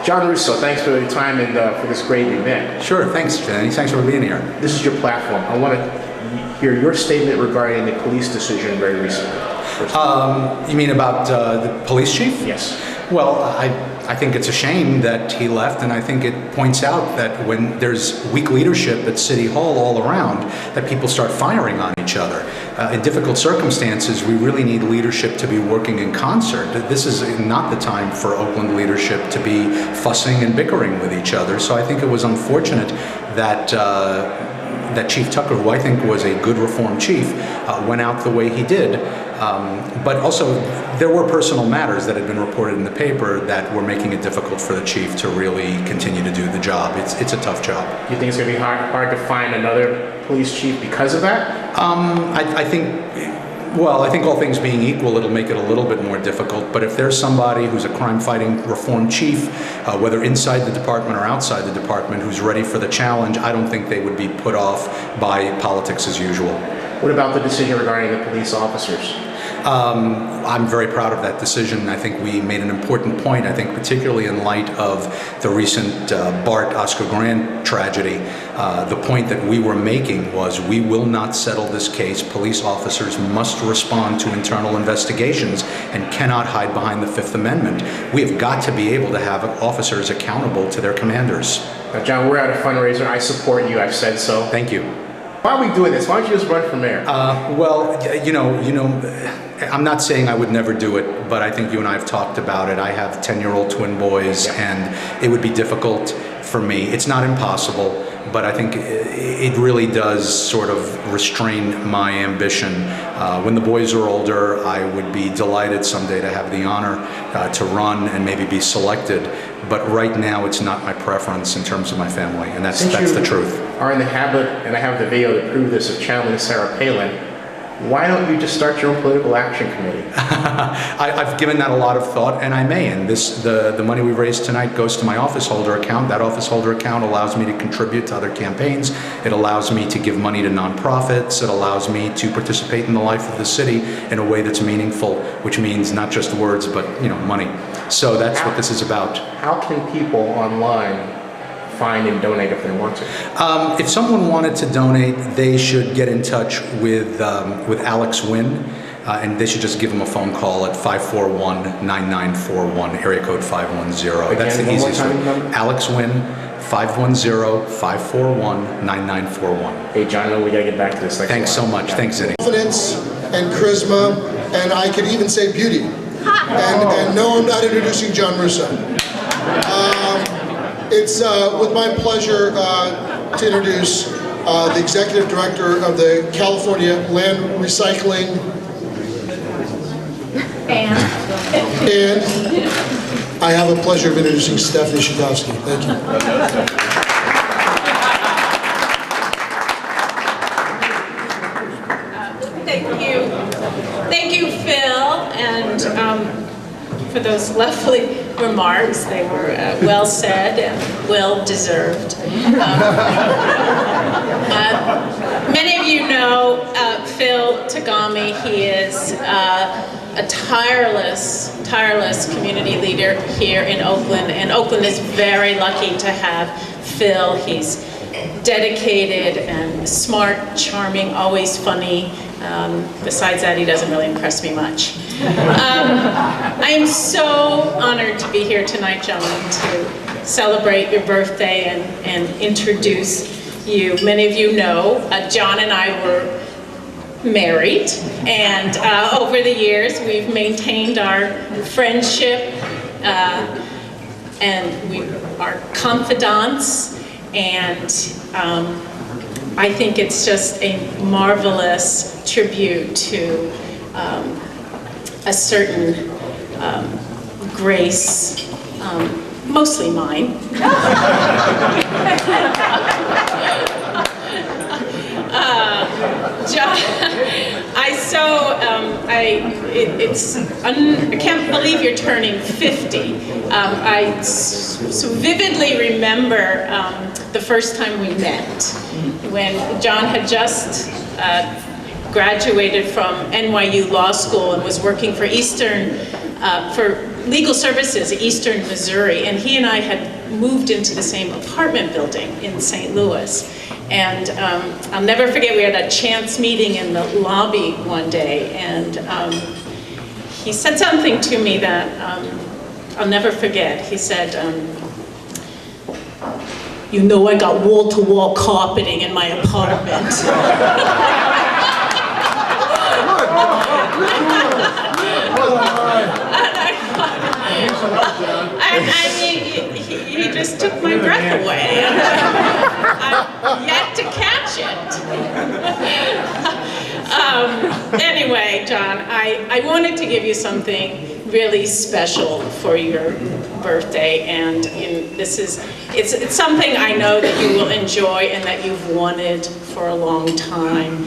John Russo, thanks for your time and for this great event. Sure, thanks, Jenny. Thanks for being here. This is your platform. I want to hear your statement regarding the police decision very recently. You mean about the police chief? Yes. Well, I think it's a shame that he left, and I think it points out that when there's weak leadership at City Hall all around, that people start firing on each other. In difficult circumstances, we really need leadership to be working in concert. This is not the time for Oakland leadership to be fussing and bickering with each other. So I think it was unfortunate that that Chief Tucker, who I think was a good reform chief, went out the way he did. But also, there were personal matters that had been reported in the paper that were making it difficult for the chief to really continue to do the job. It's a tough job. Do you think it's going to be hard to find another police chief because of that? I think all things being equal, it'll make it a little bit more difficult. But if there's somebody who's a crime-fighting reform chief, whether inside the department or outside the department, who's ready for the challenge, I don't think they would be put off by politics as usual. What about the decision regarding the police officers? I'm very proud of that decision. I think we made an important point, I think particularly in light of the recent Bart Oscar Grant tragedy. The point that we were making was we will not settle this case. Police officers must respond to internal investigations and cannot hide behind the Fifth Amendment. We have got to be able to have officers accountable to their commanders. Now, John, we're at a fundraiser. I support you. I've said so. Thank you. Why are we doing this? Why don't you just run for mayor? Well, you know, I'm not saying I would never do it, but I think you and I have talked about it. I have 10-year-old twin boys, and it would be difficult for me. It's not impossible, but I think it really does sort of restrain my ambition. When the boys are older, I would be delighted someday to have the honor to run and maybe be selected. But right now, it's not my preference in terms of my family, and that's the truth. Are in the habit, and I have the video to prove this, of channeling Sarah Palin. Why don't you just start your own political action committee? I've given that a lot of thought, and I may. And the money we raised tonight goes to my office holder account. That office holder account allows me to contribute to other campaigns. It allows me to give money to nonprofits. It allows me to participate in the life of the city in a way that's meaningful, which means not just words, but money. So that's what this is about. How can people online find and donate if they want to? If someone wanted to donate, they should get in touch with Alex Wynn, and they should just give him a phone call at 541-9941, area code 510. That's the easiest way. Alex Wynn, 510-541-9941. Hey, John, we got to get back to this. Thanks so much. Thanks, Zinni. Confidence and charisma, and I could even say beauty. And no, I'm not introducing John Russo. It's with my pleasure to introduce the Executive Director of the California Land Recycling and I have a pleasure of introducing Stephanie Shadowski. Thank you. Thank you, Phil, and for those lovely remarks. They were well said and well deserved. Many of you know Phil Tagami. He is a tireless community leader here in Oakland, and Oakland is very lucky to have Phil. He's dedicated and smart, charming, always funny. Besides that, he doesn't really impress me much. I am so honored to be here tonight, gentlemen, to celebrate your birthday and introduce you. Many of you know John and I were married, and over the years we've maintained our friendship, and we are confidants, and I think it's just a marvelous tribute to a certain grace, mostly mine. John, I can't believe you're turning 50. I so vividly remember the first time we met, when John had just graduated from NYU Law School and was working for Eastern for legal services in Eastern Missouri, and he and I had moved into the same apartment building in St. Louis. And I'll never forget, we had a chance meeting in the lobby one day, and he said something to me that I'll never forget. He said, "You know, I got wall-to-wall carpeting in my apartment." I mean, he just took my breath away. I'm yet to catch it. Anyway, John, I wanted to give you something really special for your birthday, and it's something I know that you will enjoy and that you've wanted for a long time.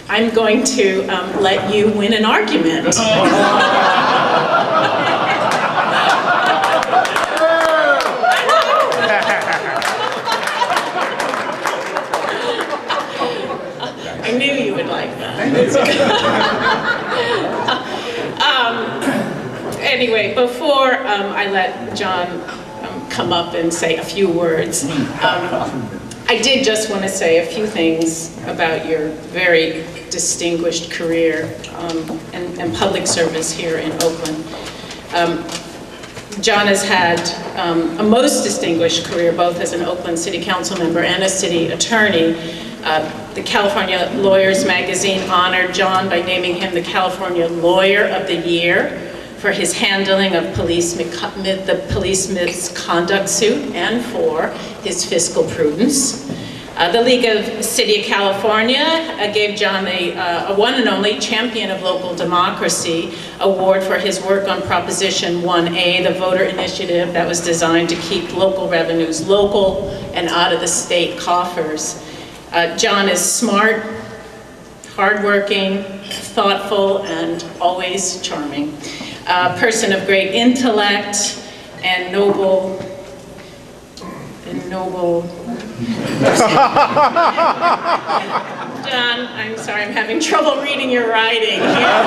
I'm going to let you win an argument. I knew you would like that. Anyway, before I let John come up and say a few words, I did just want to say a few things about your very distinguished career and public service here in Oakland. John has had a most distinguished career, both as an Oakland City Council member and a city attorney. The California Lawyers Magazine honored John by naming him the California Lawyer of the Year for his handling of the police misconduct suit and for his fiscal prudence. The League of City of California gave John a one and only Champion of Local Democracy award for his work on Proposition 1A, the voter initiative that was designed to keep local revenues local and out of the state coffers. John is smart, hardworking, thoughtful, and always charming. A person of great intellect and noble. John, I'm sorry, I'm having trouble reading your writing here.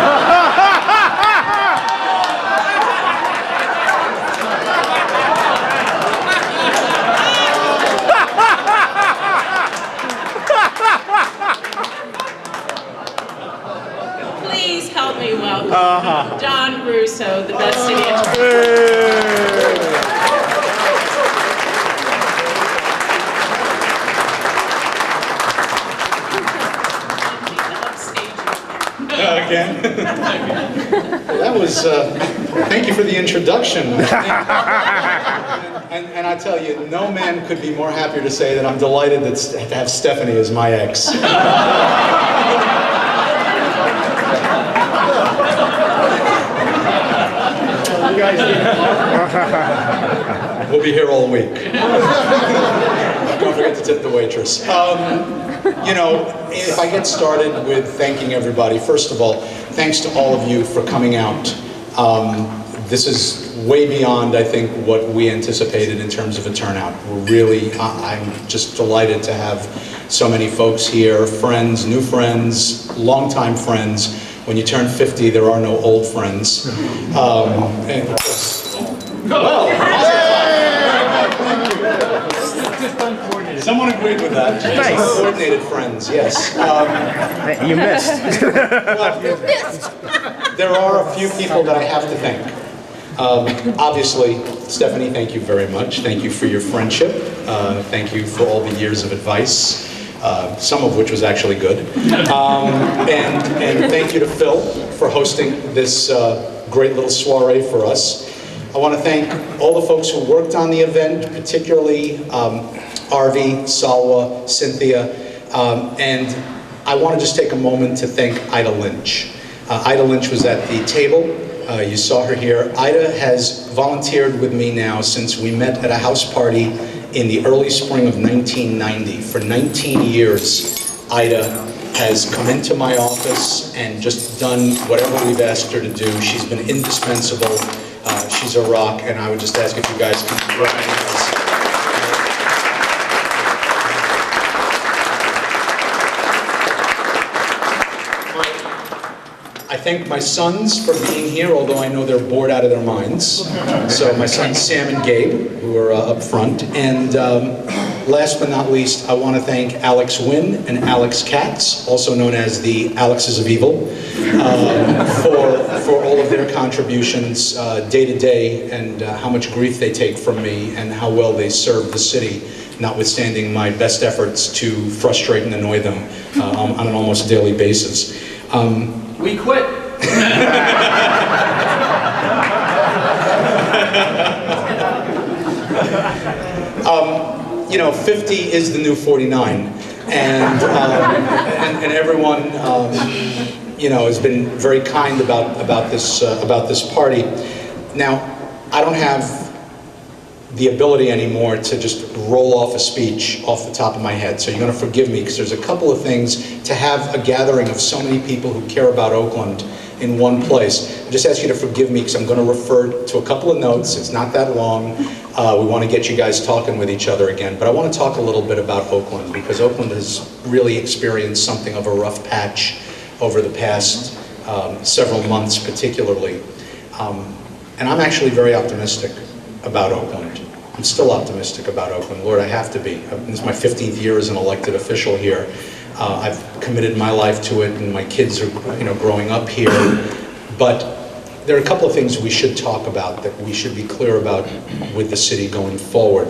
Please help me welcome John Russo, the best city attorney. Again. That was, thank you for the introduction. And I tell you, no man could be more happier to say that I'm delighted to have Stephanie as my ex. You guys We'll be here all week. Don't forget to tip the waitress. You know, if I get started with thanking everybody, first of all, thanks to all of you for coming out. This is way beyond, I think, what we anticipated in terms of a turnout. We're really, I'm just delighted to have so many folks here, friends, new friends, longtime friends. When you turn 50, there are no old friends. Someone agreed with that. Nice. Coordinated friends, yes. You missed. There are a few people that I have to thank. Obviously, Stephanie, thank you very much. Thank you for your friendship. Thank you for all the years of advice, some of which was actually good. And thank you to Phil for hosting this great little soiree for us. I want to thank all the folks who worked on the event, particularly Arvi, Salwa, Cynthia, and I want to just take a moment to thank Ida Lynch. Ida Lynch was at the table. You saw her here. Ida has volunteered with me now since we met at a house party in the early spring of 1990. For 19 years, Ida has come into my office and just done whatever we've asked her to do. She's been indispensable. She's a rock, and I would just ask if you guys could recognize. I thank my sons for being here, although I know they're bored out of their minds. So my sons Sam and Gabe, who are up front. And last but not least, I want to thank Alex Wynn and Alex Katz, also known as the Alexes of Evil, for all of their contributions day to day, and how much grief they take from me and how well they serve the city, notwithstanding my best efforts to frustrate and annoy them on an almost daily basis. We quit. You know, 50 is the new 49, and everyone, you know, has been very kind about this party. Now, I don't have the ability anymore to just roll off a speech off the top of my head, so you're going to forgive me, because there's a couple of things to have a gathering of so many people who care about Oakland in one place. I just ask you to forgive me, because I'm going to refer to a couple of notes. It's not that long. We want to get you guys talking with each other again, but I want to talk a little bit about Oakland, because Oakland has really experienced something of a rough patch over the past several months particularly. And I'm actually very optimistic about Oakland. I'm still optimistic about Oakland. Lord, I have to be. This is my 15th year as an elected official here. I've committed my life to it, and my kids are, you know, growing up here. But there are a couple of things we should talk about, that we should be clear about with the city going forward.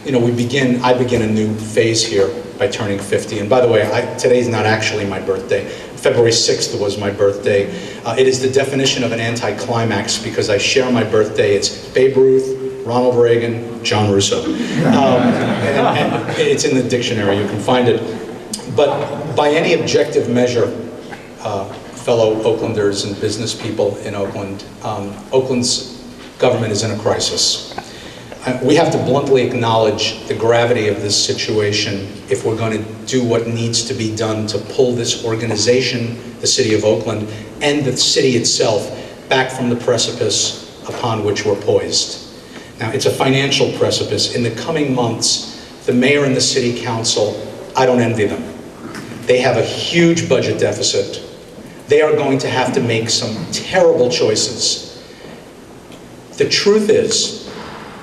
You know, I begin a new phase here by turning 50. And by the way, today's not actually my birthday. February 6th was my birthday. It is the definition of an anticlimax, because I share my birthday. It's Babe Ruth, Ronald Reagan, John Russo. And it's in the dictionary, you can find it. But by any objective measure, fellow Oaklanders and business people in Oakland, Oakland's government is in a crisis. We have to bluntly acknowledge the gravity of this situation if we're going to do what needs to be done to pull this organization, the City of Oakland, and the city itself back from the precipice upon which we're poised. Now, it's a financial precipice. In the coming months, the mayor and the city council, I don't envy them. They have a huge budget deficit. They are going to have to make some terrible choices. The truth is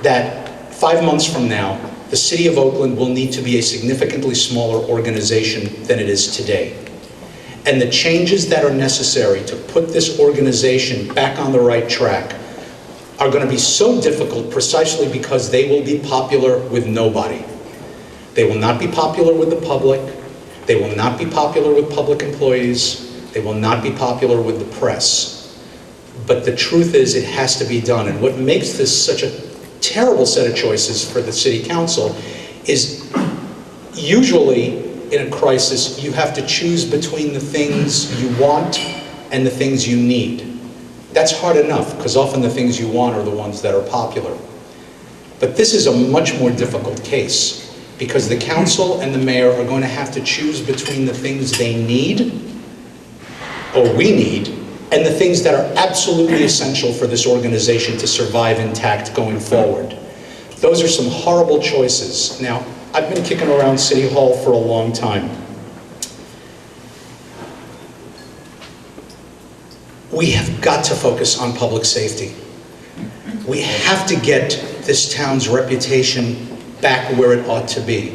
that 5 months from now, the City of Oakland will need to be a significantly smaller organization than it is today. And the changes that are necessary to put this organization back on the right track are going to be so difficult precisely because they will be popular with nobody. They will not be popular with the public. They will not be popular with public employees. They will not be popular with the press. But the truth is, it has to be done. And what makes this such a terrible set of choices for the city council is, usually in a crisis, you have to choose between the things you want and the things you need. That's hard enough, because often the things you want are the ones that are popular. But this is a much more difficult case, because the council and the mayor are going to have to choose between the things they need, or we need, and the things that are absolutely essential for this organization to survive intact going forward. Those are some horrible choices. Now, I've been kicking around City Hall for a long time. We have got to focus on public safety. We have to get this town's reputation back where it ought to be.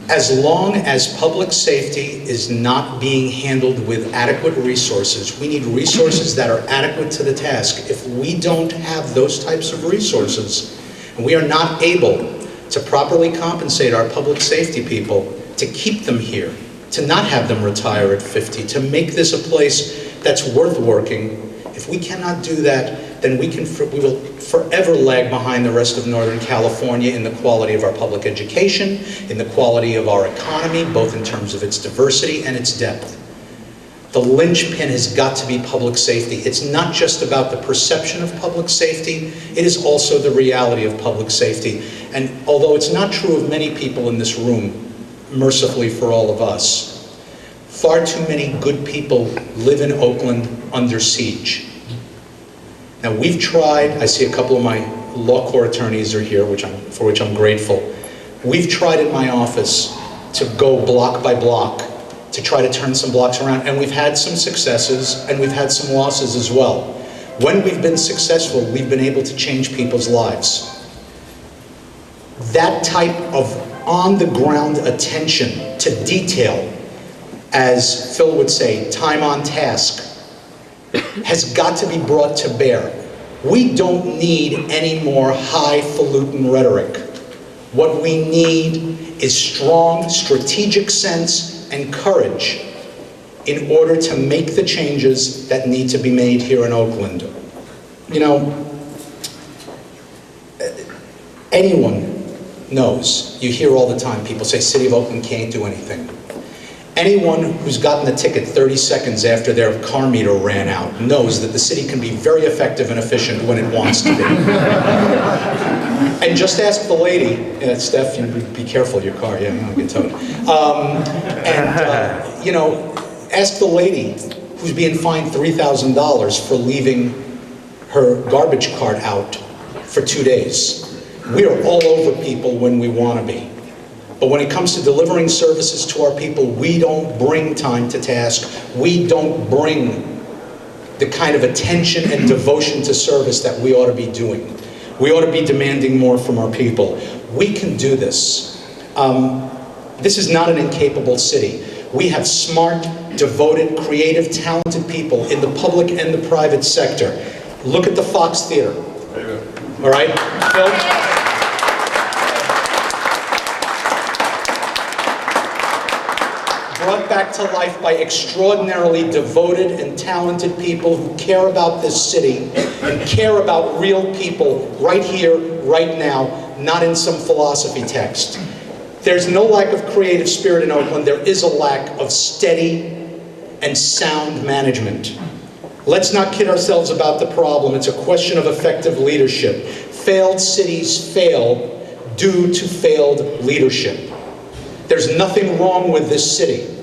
As long as public safety is not being handled with adequate resources, we need resources that are adequate to the task. If we don't have those types of resources, and we are not able to properly compensate our public safety people, to keep them here, to not have them retire at 50, to make this a place that's worth working, if we cannot do that, then we will forever lag behind the rest of Northern California in the quality of our public education, in the quality of our economy, both in terms of its diversity and its depth. The linchpin has got to be public safety. It's not just about the perception of public safety, it is also the reality of public safety. And although it's not true of many people in this room, mercifully for all of us, far too many good people live in Oakland under siege. Now, we've tried, I see a couple of my law court attorneys are here, for which I'm grateful. We've tried in my office to go block by block to try to turn some blocks around. And we've had some successes and we've had some losses as well. When we've been successful, we've been able to change people's lives. That type of on-the-ground attention to detail, as Phil would say, time on task, has got to be brought to bear. We don't need any more highfalutin rhetoric. What we need is strong strategic sense and courage in order to make the changes that need to be made here in Oakland. You know, anyone knows, you hear all the time, people say, City of Oakland can't do anything. Anyone who's gotten a ticket 30 seconds after their car meter ran out knows that the city can be very effective and efficient when it wants to be. And just ask the lady, Steph, you be careful your car, yeah, I'll get towed. You know, ask the lady who's being fined $3,000 for leaving her garbage cart out for 2 days. We are all over people when we want to be. But when it comes to delivering services to our people, we don't bring time to task. We don't bring the kind of attention and devotion to service that we ought to be doing. We ought to be demanding more from our people. We can do this. This is not an incapable city. We have smart, devoted, creative, talented people in the public and the private sector. Look at the Fox Theater. All right, Phil? Brought back to life by extraordinarily devoted and talented people who care about this city and care about real people right here, right now, not in some philosophy text. There's no lack of creative spirit in Oakland. There is a lack of steady and sound management. Let's not kid ourselves about the problem. It's a question of effective leadership. Failed cities fail due to failed leadership. There's nothing wrong with this city.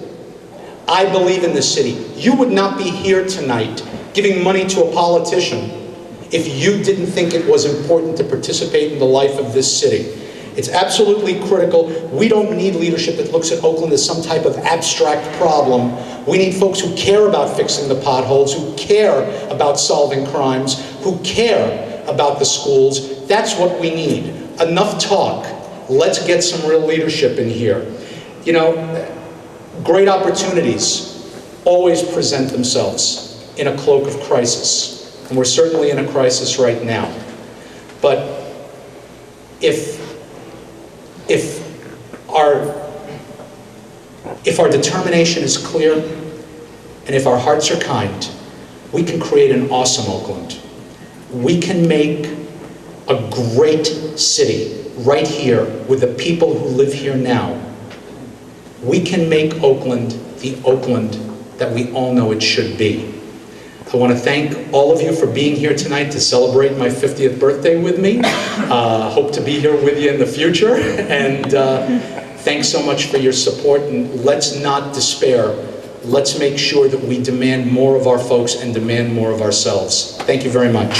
I believe in this city. You would not be here tonight giving money to a politician if you didn't think it was important to participate in the life of this city. It's absolutely critical. We don't need leadership that looks at Oakland as some type of abstract problem. We need folks who care about fixing the potholes, who care about solving crimes, who care about the schools. That's what we need. Enough talk. Let's get some real leadership in here. You know, great opportunities always present themselves in a cloak of crisis. And we're certainly in a crisis right now. But if our determination is clear, and if our hearts are kind, we can create an awesome Oakland. We can make a great city right here with the people who live here now. We can make Oakland the Oakland that we all know it should be. I want to thank all of you for being here tonight to celebrate my 50th birthday with me. Hope to be here with you in the future. And thanks so much for your support. And let's not despair. Let's make sure that we demand more of our folks and demand more of ourselves. Thank you very much.